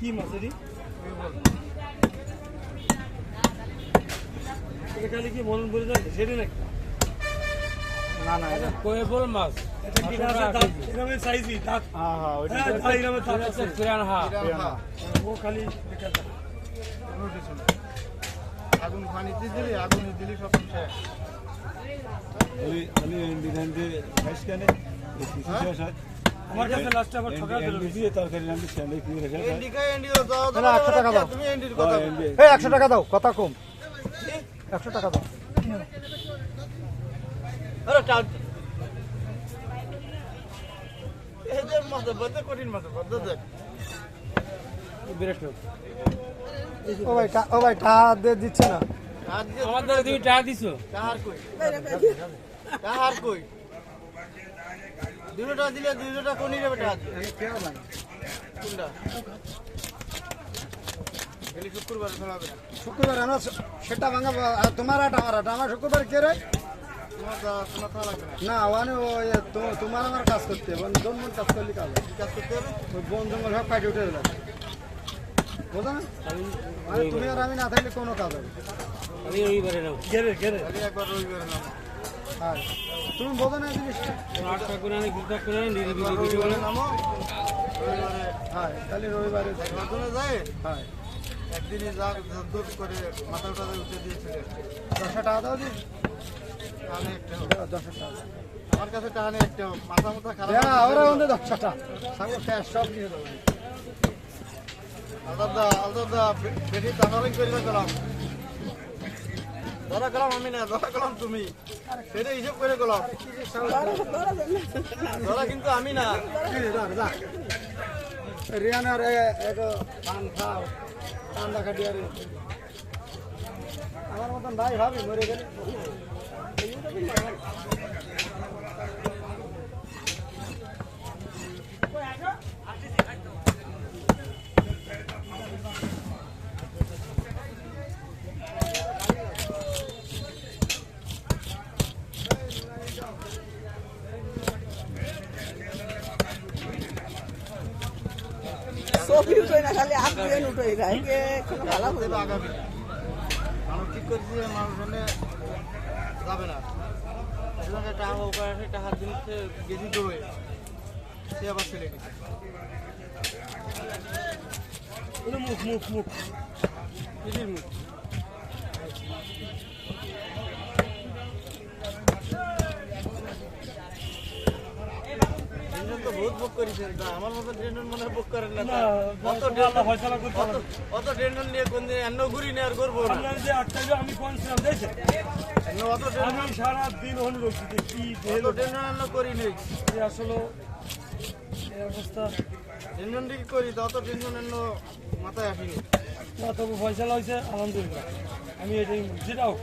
কি মাছ এটি? এটা খালি কি মন ভরে যাচ্ছে সেটি নাকি? না না এটা কোয়েবল মাছ। এটা কি মাছ? এরকমের সাইজই দাঁত। হ্যাঁ হ্যাঁ ওইটা এরকমের দাঁত আছে। পিরানহা। ও খালি বেকার দাঁত। কোনো কিছু না। আগুন পানিতে দিলি আগুন দিলি সব শেষ। আমি ইন্ডিয়ান যে খাইস কেন আমার কাছে লাস্টে আবার ঠকা দিল। দিয়ে তরকারি নামতে স্যান্ডে কি রেখে এন্ডিকা এন্ডিও দাও দাও। 100 টাকা দাও। তুমি এন্ডির কথা বলো। এই 100 টাকা দাও, কথা কম। 100 টাকা দাও। আরে টান। এই যে মাছ বড় কঠিন মাছ বড় দেখ। বিরাট মাছ। ও ভাই টাকা দিয়ে দিচ্ছে না। হাত দিয়ে আমাদের তুমি টাকা দিছো? কাহার কই? কাহার কই? 200 টাকা দিলে 200 টাকা কোনি নেবে টাকা? কোনটা? এলি শুক্রবার ফেলাবে না। শুক্রবার আনো সেটা ভাঙা তোমার আটা আমার আটা। আমার শুক্রবার কে রে? তোমার দা তোমার থালা লাগবে না। না ওখানে ওই তোমার আমার কাজ করতে হবে। দোন মন কাজ করলে কাজ হবে। কি কাজ করতে হবে? ওই বন জঙ্গল সব কাটে উঠে যাবে। বোঝা না? মানে তুমি আর আমি না থাকলে কোনো কাজ হবে। আমি রবিবারে নাও। গেরে গেরে। খালি একবার রবিবারে নাম। হ্যাঁ তুমি বোঝো না এই জিনিসটা? 8 টাকা করে আনি 2 টাকা করে আনি ভিডিও করে। নামো রবিবারে হ্যাঁ তাহলে রবিবারে মাধ্যমে যায় হ্যাঁ একদিনই যা দূর করে মাথা উঠা উঠে দিয়েছিলেন 10 টাকা দাও দি। আমি একটা 10 টাকা। আমার কাছে টাকা নেই একটা মাথা মাথা খারাপ হ্যাঁ ওরা ওদের 10 টাকা। সামনে শেষ সব নিয়ে দেবো। আলদা বেটি তাড়াতাড়ি করে গেলাম ধরা গেলাম আমি না ধরা গেলাম তুমি সেটা হিসেব করে গেলাম ধরা কিন্তু আমি না রিয়ানার একটা পান খাও ঠান্ডা খাটিয়ে আমার মতন ভাই ভাবি মরে গেলে ছবি উঠোই না খালি আত্মীয় উঠোই না একে কোনো ভালো হবে না। আগামী মানুষ ঠিক করছি মানুষ মানে যাবে না সেজন্য টাকা উপায় আছে টাকার জিনিস গেছি দৌড়ে সে আবার ছেলে নিচ্ছে মুখ মুখ মুখ। কিসির মুখ তো বহুত বুক করেছেন তা আমার মতো ট্রেন মনে বুক করেন না তা। অত আল্লাহ ফয়সালা করতে হবে। অত ট্রেন নিয়ে কোন দিন এন্ন ঘুরি নিয়ে আর করবো না আপনার যে 8 টাকা আমি কোনছিলাম দেখছেন? এন্ন অত ট্রেন আমি সারা দিন অনুরোধ করছি কি অত ট্রেন এন্ন করি নেই যে আসলে এই অবস্থা। ট্রেন দিকে করি তা অত টেনশন এন্ন মাথায় আসেনি না তবু ফয়সালা হয়েছে আলহামদুলিল্লাহ। আমি এটাই যেটাও